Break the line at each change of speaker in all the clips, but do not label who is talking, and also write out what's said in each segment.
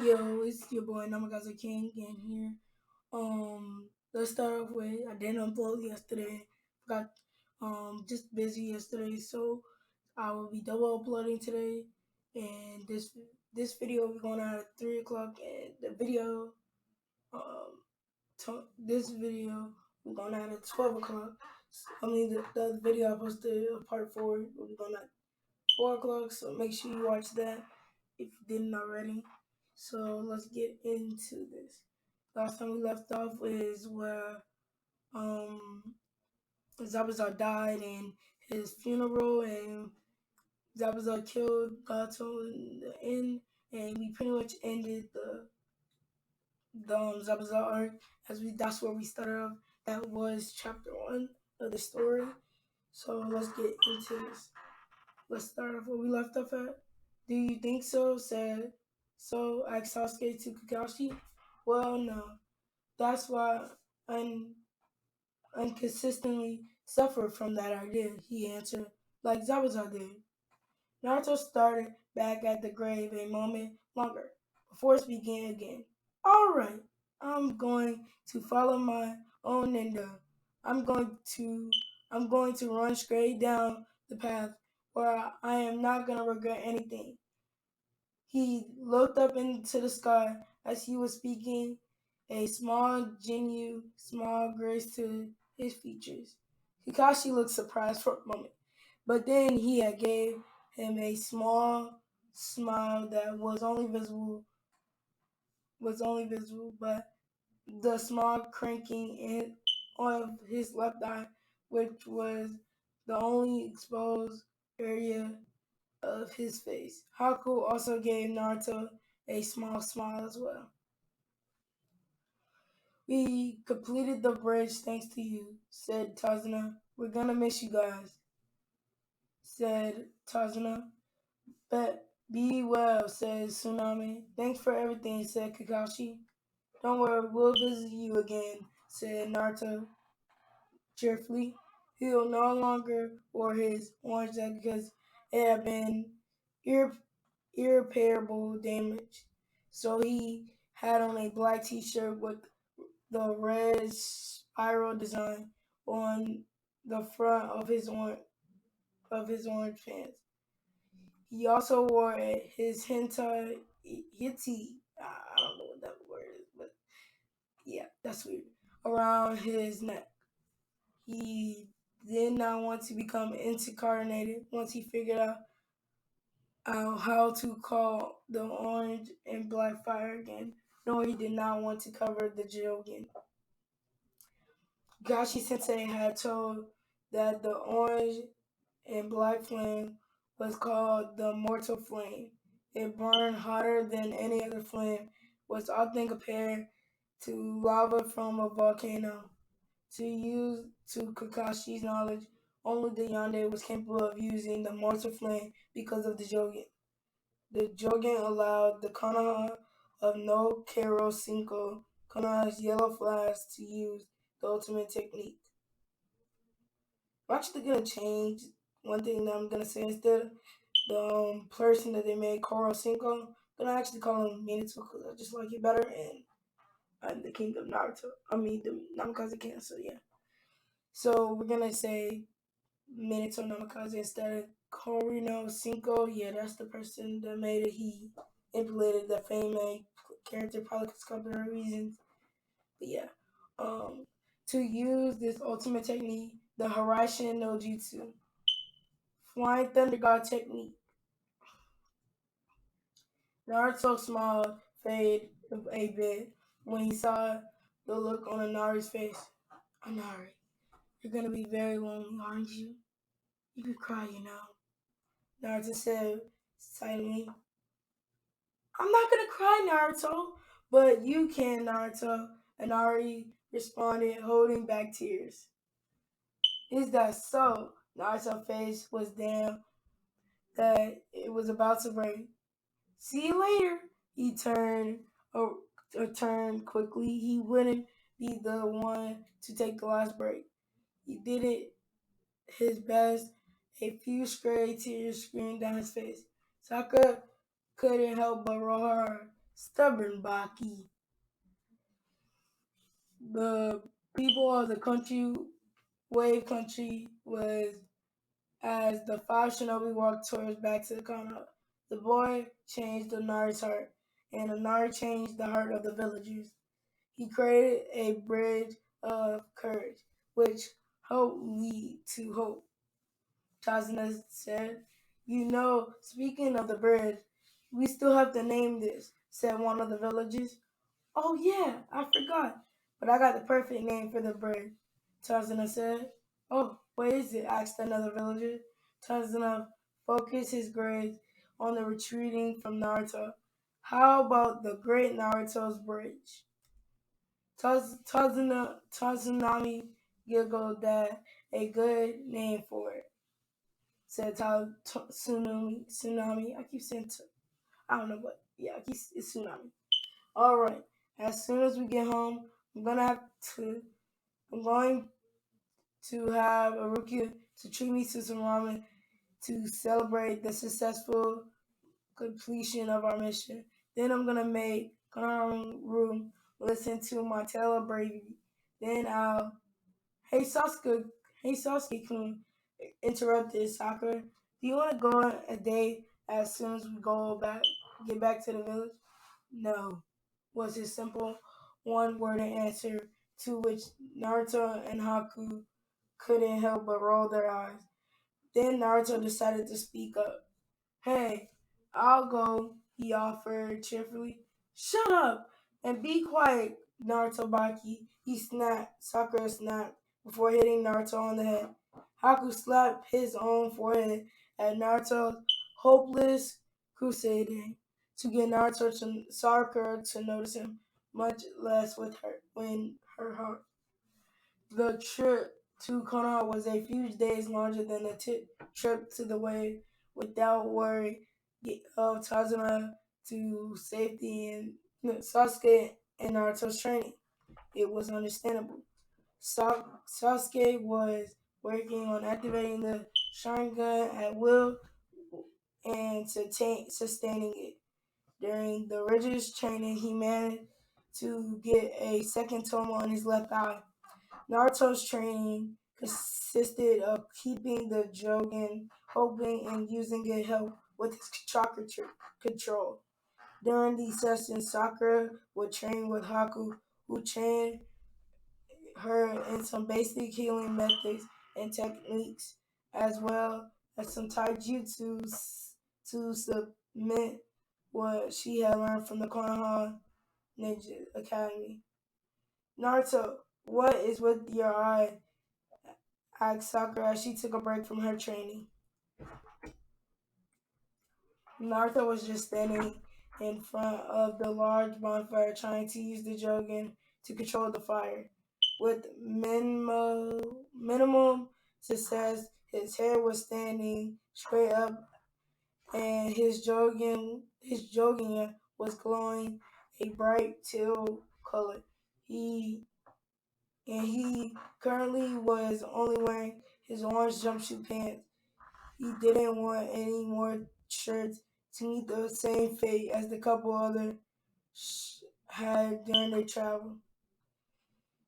Yo, it's your boy Namagaza King in here. Let's start off with I didn't upload yesterday. Got just busy yesterday, so I will be double uploading today. And this video will be going out at 3 o'clock. And the video this video will be going out at 12 o'clock. The video I posted part 4 will be going out 4 o'clock. So make sure you watch that if you didn't already. So let's get into this. Last time we left off is where um Zabuza died in his funeral and Zabuza killed Gato in the end, and we pretty much ended the Zabuza arc that's where we started off. That was chapter 1 of the story. So let's get into this. Let's start off where we left off at. Do you think so? Said so. Asked Sasuke to Kakashi. Well, no. That's why I unconsistently suffer from that idea, he answered, like Zabuza did. Naruto started back at the grave a moment longer, before speaking again. Alright, I'm going to follow my own ninja. I'm going to I'm going to run straight down the path where I am not gonna regret anything. He looked up into the sky as he was speaking, a small, genuine smile graced to his features. Kakashi looked surprised for a moment, but then he had gave him a small smile that was only visible, but the small cranking in of his left eye, which was the only exposed area of his face. Haku also gave Naruto a small smile as well. We completed the bridge thanks to you, said Tazuna. We're gonna miss you guys, said Tazuna. But be well, said Tsunami. Thanks for everything, said Kakashi. Don't worry, we'll visit you again, said Naruto cheerfully. He'll no longer wear his orange jacket because it had been ir- irreparable damage. So he had on a black t-shirt with the red spiral design on the front of his orange pants. He also wore his hentai hitty. I don't know what that word is, but yeah, that's weird. Around his neck. He did not want to become incarnated once he figured out how to call the orange and black fire again. No, he did not want to cover the Jogan. Gashi Sensei had told that the orange and black flame was called the mortal flame. It burned hotter than any other flame, was often compared to lava from a volcano. To use to Kakashi's knowledge, only the Yonde was capable of using the mortal flame because of the Jogan. The Jogan allowed the Konoha of no Kero Cinco, Konoha's yellow flask, to use the ultimate technique. I'm actually gonna change one thing that I'm gonna say instead. The person that they made Koro Cinco, I'm gonna actually call him Minato because I just like it better, and I'm the king of Naruto. I mean the Namikaze King, so yeah. So we're gonna say Minato Namikaze instead of Korino Cinco. Yeah, that's the person that made it. He implemented the famous character probably because copyright reasons. But yeah, um, to use this ultimate technique, the Haraishin no Jutsu, Flying Thunder God technique. Naruto smiled fade a bit when he saw the look on Anari's face. Anari, you're gonna be very lonely, aren't you? You could cry, you know. Naruto said silently. I'm not gonna cry, Naruto, but you can, Naruto. Anari responded, holding back tears. Is that so? Naruto's face was damn that it was about to break. See you later. He turned quickly. He wouldn't be the one to take the last break. He did it his best. A few stray tears streamed down his face. Sokka couldn't help but roll hard. Stubborn Baki. The people of the country, Wave Country, was as the five shinobi walked towards back to the Konoha. The boy changed the Nari's heart, and the Nari changed the heart of the villagers. He created a bridge of courage, which hope lead to hope. Chazana said, "You know, speaking of the bridge, we still have to name this," said one of the villagers. "Oh yeah, I forgot. But I got the perfect name for the bird," Tarzana said. "Oh, what is it?" asked another villager. Tarzana focused his gaze on the retreating from Naruto. "How about the Great Naruto's Bridge?" Tazunami giggled that a good name for it, said Tsunami. I keep saying, I don't know what. Yeah, it's Tsunami. All right. As soon as we get home, I'm gonna have to. I'm going to have a rookie to treat me to some ramen to celebrate the successful completion of our mission. Then I'm gonna make room listen to my tale of bravery. Then I'll. Hey Sasuke, hey Sasuke-kun, interrupted Sakura. Do you want to go on a date as soon as we get back to the village? No, was his simple one-worded answer, to which Naruto and Haku couldn't help but roll their eyes. Then Naruto decided to speak up. "Hey, I'll go," he offered cheerfully. "Shut up and be quiet, Naruto Baki," he snapped. Sakura snapped before hitting Naruto on the head. Haku slapped his own forehead at Naruto's hopeless crusading to get Sakura to notice him, much less with her when her heart. The trip to Konoha was a few days longer than the trip to the way, without worry of Tazuna to safety and Sasuke and Naruto's training. It was understandable. Sasuke was working on activating the Sharingan at will and sustaining it. During the rigorous training, he managed to get a second toma on his left eye. Naruto's training consisted of keeping the Jogan open and using it help with his chakra control. During these sessions, Sakura would train with Haku, who trained her in some basic healing methods and techniques, as well as some taijutsu to submit what she had learned from the Konoha Ninja Academy. "Naruto, what is with your eye?" asked Sakura as she took a break from her training. Naruto was just standing in front of the large bonfire trying to use the Jogan to control the fire. With minimum success, his hair was standing straight up and his Jogan was glowing a bright teal color. He currently was only wearing his orange jumpsuit pants. He didn't want any more shirts to meet the same fate as the couple other had during their travel.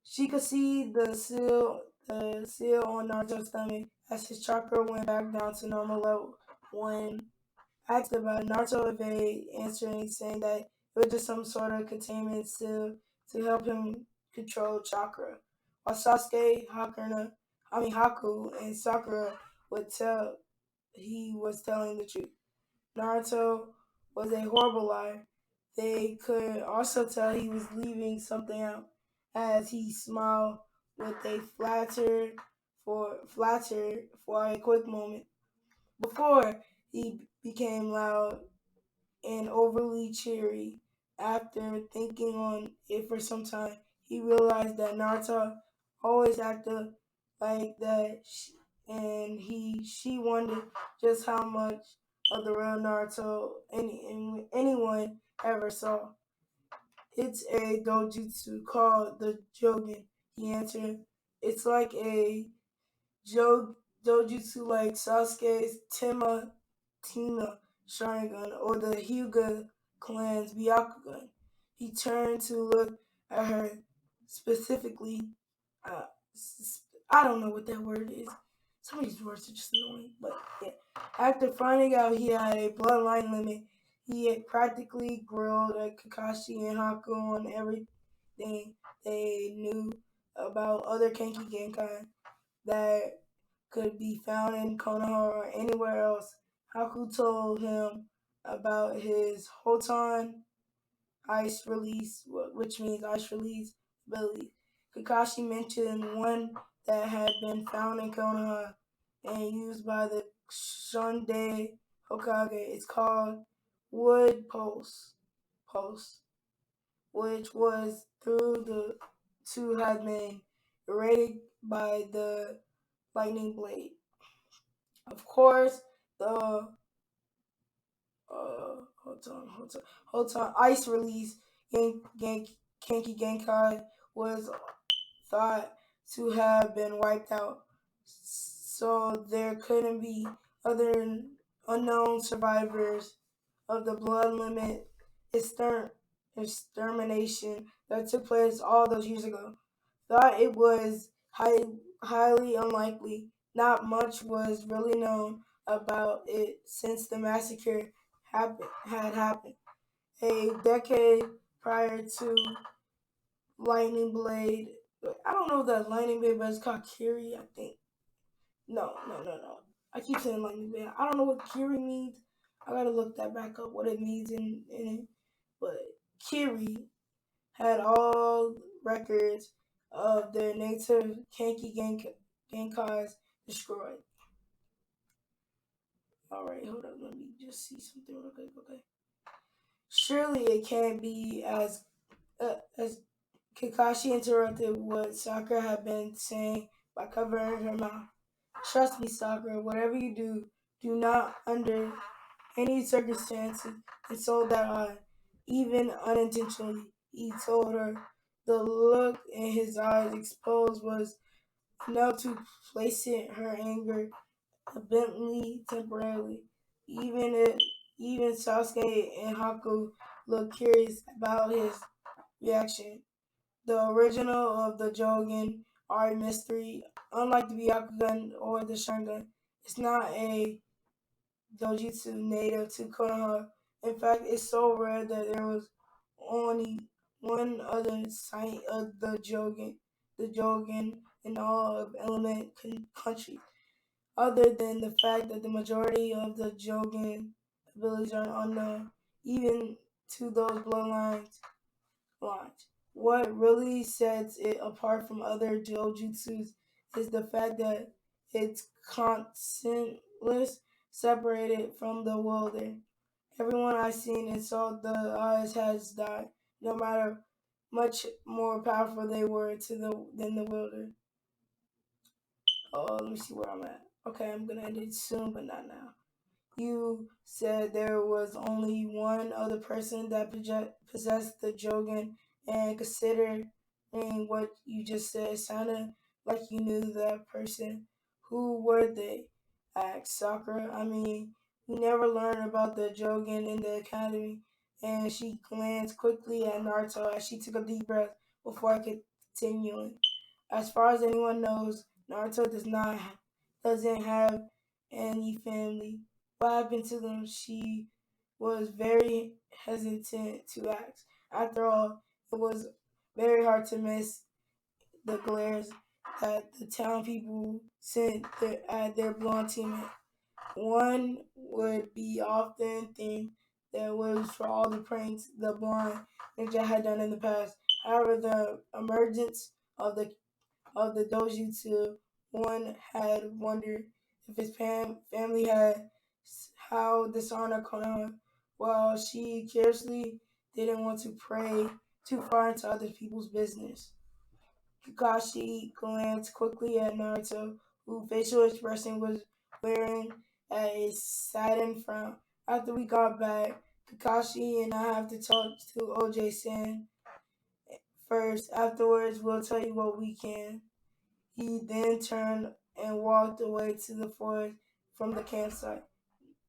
She could see the seal on Naruto's stomach as his chakra went back down to normal level. When asked about it, Naruto evaded answering, saying that it was just some sort of containment seal to help him control chakra. While Haku, and Sakura would tell he was telling the truth. Naruto was a horrible liar. They could also tell he was leaving something out, as he smiled with a flatter for a quick moment before he became loud and overly cheery. After thinking on it for some time, he realized that Naruto always acted like that, and she wondered just how much of the real Naruto anyone ever saw. "It's a dojutsu called the Jogan," he answered. "It's like a dojutsu like Sasuke's Tima Sharingan or the Hyuga clan's Byakugan. He turned to look at her specifically. Uh, I don't know what that word is. Some of these words are just annoying, but yeah. After finding out he had a bloodline limit, he had practically grilled at Kakashi and Haku on everything they knew about other Kenki Genkai that could be found in Konoha or anywhere else. Haku told him about his Hoton ice release, which means ice release ability. Kakashi mentioned one that had been found in Konoha and used by the Shunde Hokage. It's called Wood Pulse, which was through the two had been raided by the lightning blade. Of course, the hold on. Ice release Genki Genkai was thought to have been wiped out, so there couldn't be other unknown survivors of the blood limit extermination that took place all those years ago. Thought it was highly unlikely. Not much was really known about it since the massacre had happened a decade prior to Lightning Blade. I don't know that Lightning Blade, but it's called Kiri, I think. No. I keep saying Lightning Blade. I don't know what Kiri means. I gotta look that back up, what it means in it. But Kiri had all records of their native Genkais destroyed. Alright, hold up. Let me just see something real quick. Okay. Surely it can't be as Kakashi interrupted what Sakura had been saying by covering her mouth. Trust me, Sakura, whatever you do, do not under any circumstances insult that eye, even unintentionally. He told her. The look in his eyes exposed was enough to place her anger abundantly temporarily. Even if even Sasuke and Haku looked curious about his reaction. The original of the Jogan are a mystery. Unlike the Byakugan or the Sharingan, it's not a Dojustu native to Konoha. In fact, it's so rare that there was only one other site of the Jogan in all of element countries. Other than the fact that the majority of the Jogan abilities are unknown, even to those bloodlines launch. What really sets it apart from other Jojutsus is the fact that it's consentless, separated from the wilder. Everyone I've seen insult the eyes has died, no matter much more powerful they were than the wilder. Oh, let me see where I'm at. Okay, I'm gonna end it soon, but not now. You said there was only one other person that possessed the Jogan, and considering what you just said, sounded like you knew that person. Who were they? Asked Sakura. I mean, we never learned about the Jogan in the academy. And she glanced quickly at Naruto as she took a deep breath before continuing. As far as anyone knows, Naruto doesn't have any family. What happened to them? She was very hesitant to ask. After all, it was very hard to miss the glares that the town people sent at their blonde teammate. One would be often think that was for all the pranks the blonde ninja had done in the past. However, the emergence of the Dojustu, one had wondered if his family had how dishonored Konoha, while she carelessly didn't want to pray too far into other people's business. Kakashi glanced quickly at Naruto, whose facial expression was wearing a saddened frown. After we got back, Kakashi and I have to talk to OJ-san first. Afterwards, we'll tell you what we can. He then turned and walked away to the forest from the campsite.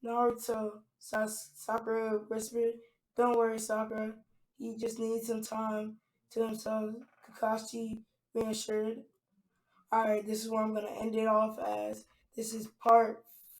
Naruto, Sakura whispered. Don't worry, Sakura. He just needs some time to himself. Kakashi reassured. Alright, this is where I'm gonna end it off as this is part